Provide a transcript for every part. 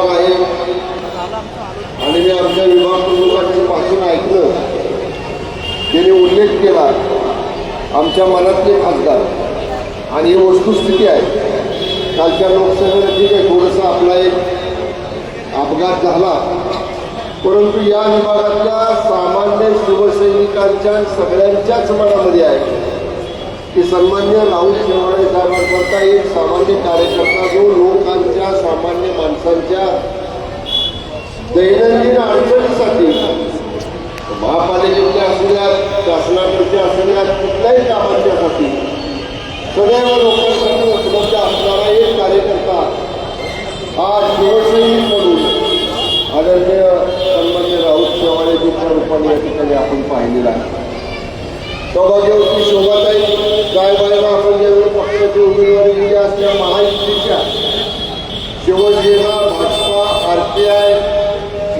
विभाग आहे आणि मी आमच्या विभाग प्रमुखांच्या पासून ऐकलं, त्यांनी उल्लेख केला आमच्या मनातले खासदार, आणि ही वस्तुस्थिती आहे. कालच्या लोकसभेला ठीक आहे, थोडंसं आपला एक अपघात झाला, परंतु या विभागातल्या सामान्य शिवसैनिकांच्या सगळ्यांच्याच मनामध्ये आहे की सन्मान्य राहुल शेवाळे साहेबांसारखा एक सामान्य कार्यकर्ता जो लोकांच्या सामान्य माणसांच्या दैनंदिन अडचणीसाठी महापालिकेतल्या असू द्यात, शासनाकडच्या असू द्यात, कुठल्याही कामांच्यासाठी सदैव लोकांसाठी उपलब्ध असणारा एक कार्यकर्ता आज शिवसैनिक म्हणून आदरणीय सन्मान्य राहुल शेवाळेजींच्या रूपाने या ठिकाणी आपण पाहिलेला आहे. सौभाग्यवती शोभाताई गायबाईला आपण ज्यावेळी पक्षाची उमेदवारी दिली असल्या महायुतीच्या शिवसेना, भाजपा, RPI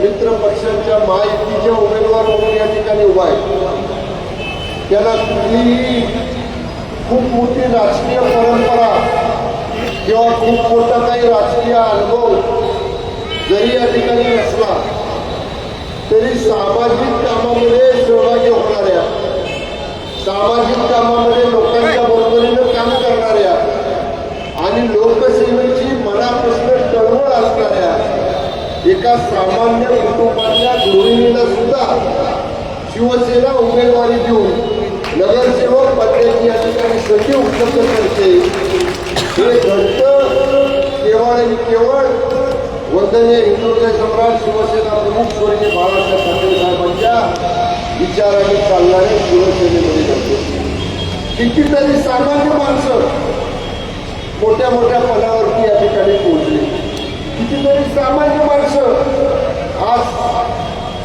मित्र पक्षांच्या महायुतीच्या उमेदवार म्हणून या ठिकाणी उभा आहे. त्याला कुठलीही खूप मोठी राजकीय परंपरा किंवा खूप मोठा काही राजकीय अनुभव जरी या ठिकाणी नसला तरी सामाजिक कामामध्ये सहभागी होणाऱ्या, सामाजिक कामामध्ये लोकांच्या बरोबरीनं काम करणाऱ्या आणि लोकसेवेची मनापासून तळमळ असणाऱ्या एका सामान्य कुटुंबातल्या गृहिणीला सुद्धा शिवसेना उमेदवारी देऊन नगरसेवक पदाची या ठिकाणी संधी उपलब्ध करते. हे घडतं केवळ आणि केवळ वंदनीय हिंदुत्व सम्राट शिवसेना प्रमुख स्वर्गीय बाळासाहेब ठाकरे साहेबांच्या विचाराने चालणाऱ्या शिवसेनेमध्ये घडतो. कितीतरी सामान्य माणसं मोठ्या मोठ्या पदावरती या ठिकाणी पोहोचली. कितीतरी सामान्य माणसं आज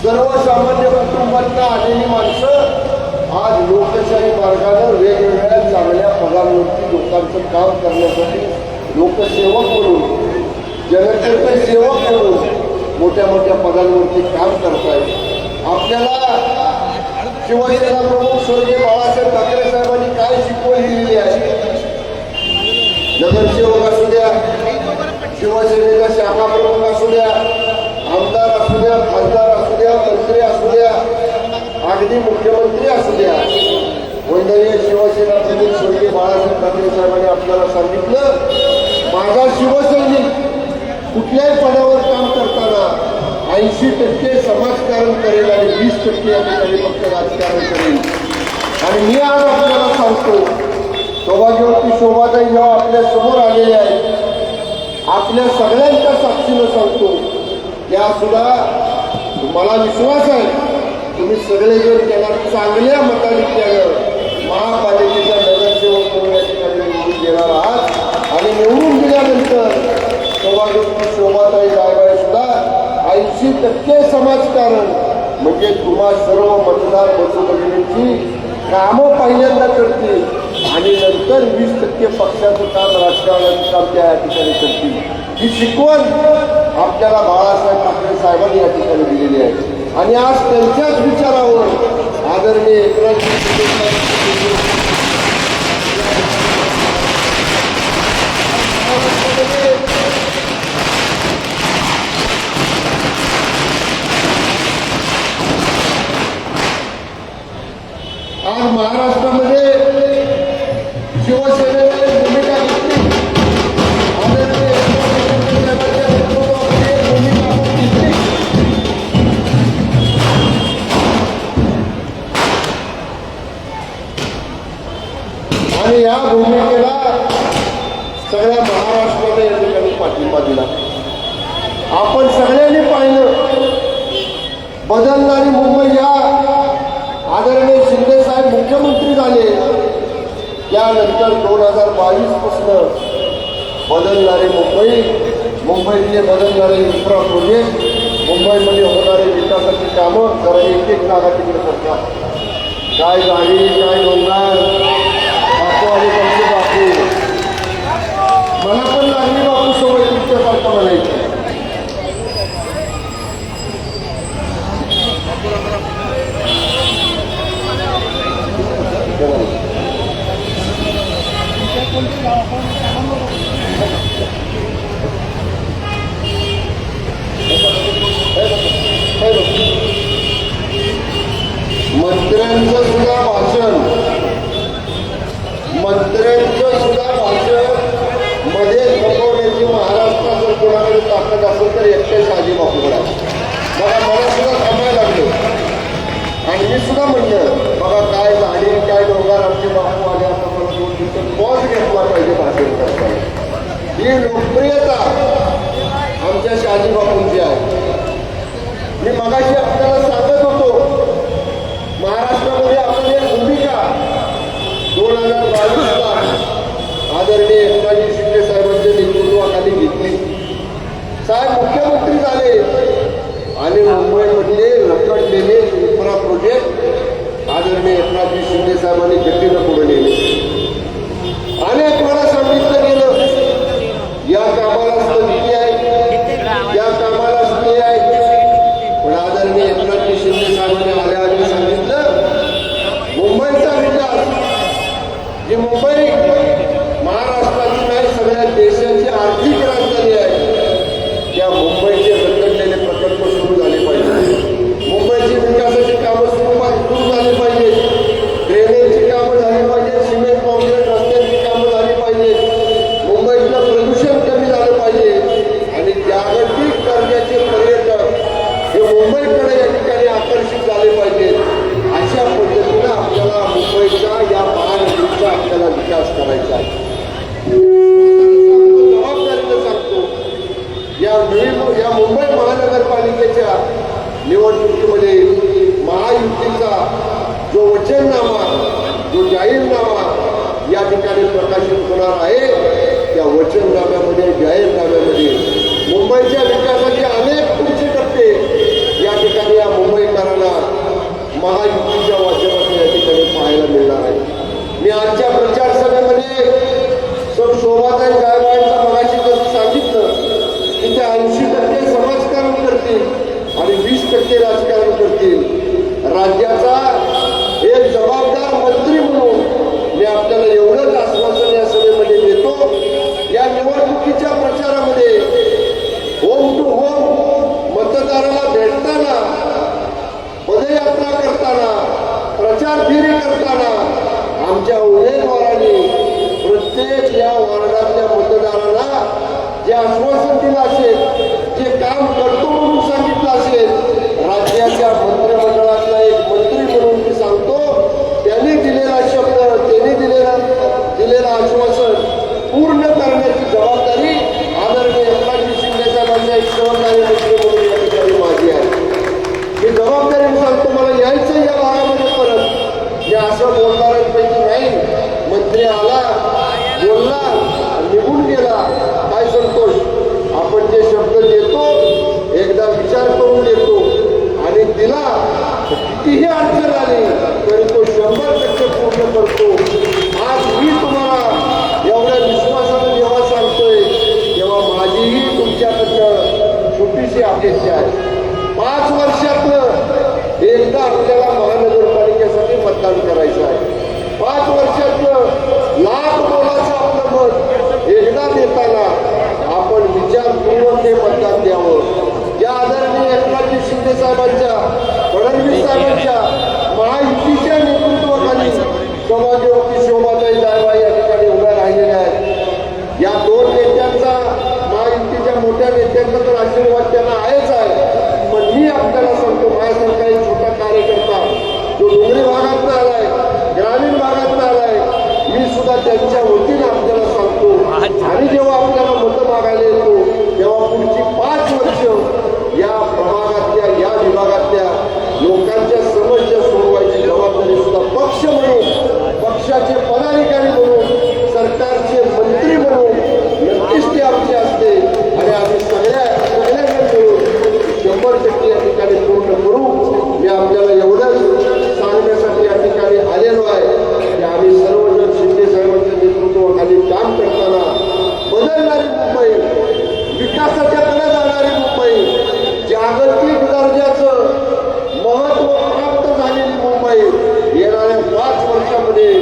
सर्वसामान्य कुटुंबातून आलेली माणसं आज लोकशाही मार्गाने वेगवेगळ्या चांगल्या पदांवरती लोकांचं काम करण्यासाठी लोकसेवक म्हणून, जनतेचे सेवक म्हणून मोठ्या मोठ्या पदांवरती काम करतायत. आपल्याला शिवसेना प्रमुख स्वर्गीय बाळासाहेब ठाकरे साहेबांनी काय शिकवण दिलेली आहे? नगरसेवक असू द्या, शिवसेनेचा शाखा प्रमुख असू द्या, आमदार असू द्या, खासदार असू द्या, मंत्री असू द्या, अगदी मुख्यमंत्री असू द्या, वंदनीय शिवसेना प्रमुख स्वर्गीय बाळासाहेब ठाकरे साहेबांनी आपल्याला सांगितलं, माझा शिवसैनिक कुठल्याही पदावर काम करताना 80% समाजकारण करेल आणि 20% या ठिकाणी फक्त राजकारण करेल. आणि मी आज आपल्याला सांगतो, सौभाग्यवती शोभाताई जेव्हा आपल्या समोर आलेले आहेत, आपल्या सगळ्यांच्या साक्षीनं सांगतो, त्या सुद्धा मला विश्वास आहे तुम्ही सगळेजण त्याला चांगल्या मताधिक्यानं महापालिकेच्या नगरसेवक म्हणून या ठिकाणी निवडून देणार आहात. आणि निवडून दिल्यानंतर सौभाग्यवती शोभाताई गायबाई सुद्धा 80% समाजकारण म्हणजे तुम्हा सर्व मतदार बंधू कामं पहिल्यांदा करतील आणि नंतर 20% पक्षाचं काम, राजकारणाचं काम त्या ठिकाणी करतील. ही शिकवण आपल्याला बाळासाहेब ठाकरे साहेबांनी या ठिकाणी दिलेली आहे. आणि आज त्यांच्याच विचारावर आदरणीय आज महाराष्ट्रामध्ये शिवसेनेने भूमिका घेतली, आणि या भूमिकेला सगळ्या महाराष्ट्राने या ठिकाणी पाठिंबा दिला. आपण सगळ्यांनी पाहिलं, बदलणारी मुंबई या आदरणीय शिंदे साहेब मुख्यमंत्री झाले त्यानंतर 2022 पासून बदलणारी मुंबईतले बदलणारे इन्फ्रा प्रोजेक्ट, मुंबईमध्ये होणारे विकासाची कामं जरा एक एक जागा तिकडे करतात. काय गाडी, काय डोंगर, बापू आणि त्यांचे बापू. मला पण लागली बापू सोबत तुमच्यासारखं म्हणायचं. कोणाकडे ताकद असेल तर एकट्या शहाजी बापूकडे बघा. मला सुद्धा थांबायला लागलो आणि मी सुद्धा म्हणलं बघा काय झाडी काय डोंगर आमचे बापू आले आता मला 2 दिवसात पॉज घेतला पाहिजे भाषण करताना. ही लोकप्रियता आमच्या शहाजी बापूंची आहे. मी मगाशी आपल्याला सांगत होतो महाराष्ट्रामध्ये आपण एक भूमिका 2022ला आदरणीय एकनाथजी शिंदे साहेबांच्या नेतृत्वाखाली घेतली. साहेब मुख्यमंत्री झाले आणि मुंबईमधले रखडलेले इन्फ्रा प्रोजेक्ट आदरणीय एकनाथजी शिंदे साहेबांनी गतीनं पुढे नेले. अनेक वेळा सांगितलं गेलं या कामाला स्थगिती आहे, या कामाला स्टे आहे. पण आदरणीय एकनाथजी शिंदे साहेबांनी आल्या सांगितलं मुंबईचा विकास जी मुंबई महाराष्ट्राची नाही सगळ्या देशाची आर्थिक राजधानी आहे, त्या मुंबईचे रखडलेले प्रकल्प सुरू झाले पाहिजे. मुंबईची विकासाची कामं सुरू झाली पाहिजे. ड्रेनेजची कामं झाली पाहिजे. सिमेंट कॉन्क्रीट रस्त्यांची कामं झाली पाहिजे. मुंबईतलं प्रदूषण कमी झालं पाहिजे आणि जागतिक दर्जाचे पर्यटक हे मुंबईकडे या ठिकाणी आकर्षित झाले पाहिजेत. अशा पद्धतीनं आपल्याला मुंबईच्या या महानगरीचा आपल्याला विकास करायचा आहे. जबाबदारीनं सांगतो या मुंबई महानगरपालिकेच्या निवडणुकीमध्ये महायुतीचा जो वचननामा जो जाहीरनामा या ठिकाणी प्रकाशित होणार आहे त्या वचननाम्यामध्ये जाहीरनाम्यामध्ये मुंबईच्या विकासाचे अनेक पुढचे टप्पे या ठिकाणी या मुंबईकरांना महायुतीच्या माध्यमातून या ठिकाणी पाहायला मिळणार आहे. मी आजच्या प्रचार सभेमध्ये शोभाताई गायकवाडांचा मगाशी जसं सांगितलं की त्या 80% समाजकारण करतील आणि 20% राजकारण करतील. राज्याचा एक जबाबदार मंत्री म्हणून मी आपल्याला एवढंच आश्वासन या सभेमध्ये देतो. या निवडणुकीच्या प्रचारामध्ये होम टू होम मतदाराला भेटताना, पदयात्रा करताना, प्रचार फेरी करताना आमच्या उमेदवारांनी प्रत्येक या वार्डातल्या मतदारांना जे आश्वासन दिलं असेल, जे काम करतो म्हणून सांगितलं असेल, राज्याच्या मंत्रिमंडळातला एक मंत्री म्हणून मी सांगतो त्यांनी दिलेला शब्द, त्यांनी दिलेलं आश्वासन पूर्ण करण्याची जबाबदारी आदरणीय एकनाथजी शिंदे साहेबांच्या एक सहकारी मंत्री म्हणून या ठिकाणी माझी आहे. ही जबाबदारी मी सांगतो. मला यायचं या भागामध्ये परत मी असं बोलणाऱ्यांपैकी नाही. मंत्री आला, बोलला, निघून गेला, काय संतोष. आपण जे शब्द देतो एकदा विचार करून देतो आणि दिला कितीही अडचण आली तरी तो 100% पूर्ण करतो. आज मी तुम्हाला एवढ्या विश्वासानं जेव्हा सांगतोय तेव्हा माझीही तुमच्याकडनं छोटीशी अपेक्षा आहे. 5 वर्षातनं एकदा आपल्याला महानगरपालिकेसाठी मतदान करायचं आहे. 5 वर्षातनं लाख मोलाचं आपलं मत एकदा देताना आपण विचारपूर्वक ते मतदान द्यावं. या आदरणीय एकनाथजी शिंदे साहेबांच्या, फडणवीस साहेबांच्या महायुतीच्या नेतृत्वाखाली समाजयोगी शोभाताई गायकवाड या ठिकाणी उभ्या राहिलेल्या आहेत. या 2 नेत्यांचा, महायुतीच्या मोठ्या नेत्यांचा तर आशीर्वाद त्यांना आहेच आहे. पण मी आपल्याला सांगतो माझ्यासारखा एक छोटा कार्यकर्ता जो डोंगरी भागातून आलाय, ग्रामीण भागातून आलाय, मी सुद्धा त्यांच्या वतीनं आपल्याला सांगतो आणि जेव्हा आपल्याला मतं मागायला येतो तेव्हा पुढची 5 वर्ष या प्रभागातल्या, या विभागातल्या लोकांच्या समस्या सोडवायची जबाबदारी सुद्धा पक्ष म्हणून, पक्षाचे पदाधिकारी म्हणून, सरकारचे मंत्री म्हणून नक्कीच ते आमची असते आणि आम्ही सगळ्यांना मिळून 100% या ठिकाणी पूर्ण करू. मी आपल्याला एवढंच सांगण्यासाठी या ठिकाणी आलेलो आहे की आम्ही सर्वजण शिंदे साहेबांच्या नेतृत्वाखाली काम करताना बदलणारी मुंबई, विकासाच्याकडे जाणारी मुंबई, जागतिक दर्जाचं महत्व प्राप्त झालेली मुंबई येणाऱ्या 5 वर्षामध्ये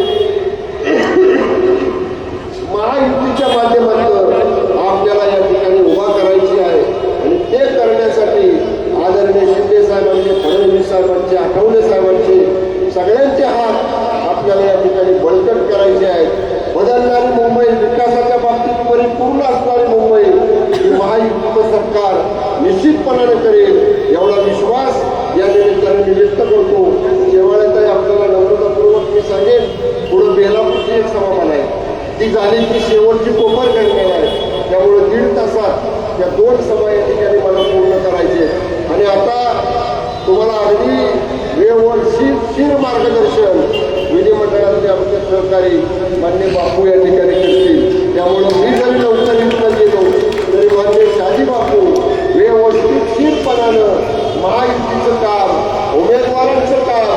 महायुतीच्या माध्यमातून आपल्याला या ठिकाणी उभा करायची आहे आणि ते करण्यासाठी आदरणीय शिंदे साहेबांचे, फडणवीस साहेबांचे, आठवले साहेबांचे सगळ्यांचे हात आपल्याला या ठिकाणी बळकट करायचे आहेत. बदलणारी मुंबई, विकासाच्या बाबतीत परिपूर्ण असणारी मुंबई ही महायुती अभिमानानं करेल एवढा विश्वास या निमित्ताने मी व्यक्त करतो. शेवाळ्यातही आपल्याला नम्रतापूर्वक मी सांगेन, पुढं बेलापूरची एक सभा मला आहे, ती झाली की शेवटची कोपर करणार आहे. त्यामुळे 1.5 तासात या 2 सभा या ठिकाणी मला पूर्ण करायचे. आणि आता तुम्हाला अगदी वेळेवर शिर मार्गदर्शन विधिमंडळातले आमचे सहकारी मान्य बापू या ठिकाणी करतील. त्यामुळं मी जरी लवकर इथं गेलो तरी मान्य शाजी बापू व्यवस्थितशीरपणानं महायुतीचं काम, उमेदवारांचं काम,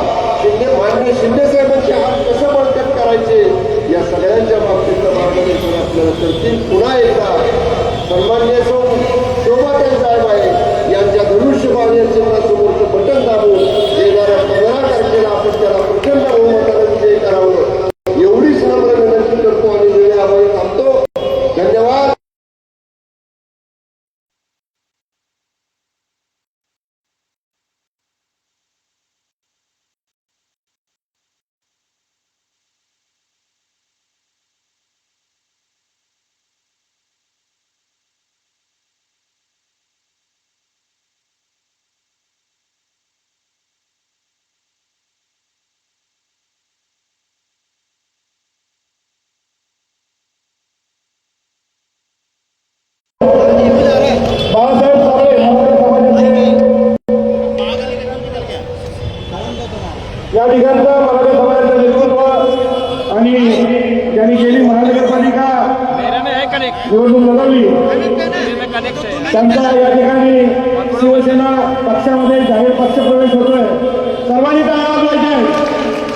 मान्य शिंदे साहेबांचे हात कसं बळकट करायचे या सगळ्यांच्या बाबतीतलं मार्गदर्शन आपल्याला करतील. पुन्हा एकदा सन्मान्य शोभाताई साहेब आहे यांच्या धनुष्यबाण या चिन्हासमोरचं बटन दाबून येणाऱ्या 15 तारखेला आपण त्याला प्रचंड बहुमताने विजयी करावं एवढीच नम्र विनंती करतो आणि वेळेअभावी थांबतो. धन्यवाद. या ठिकाणचं मराठा समाजाचं नेतृत्व आणि त्यांनी गेली महानगरपालिका निवडणूक लढवली त्यांचा या ठिकाणी शिवसेना पक्षामध्ये जाहीर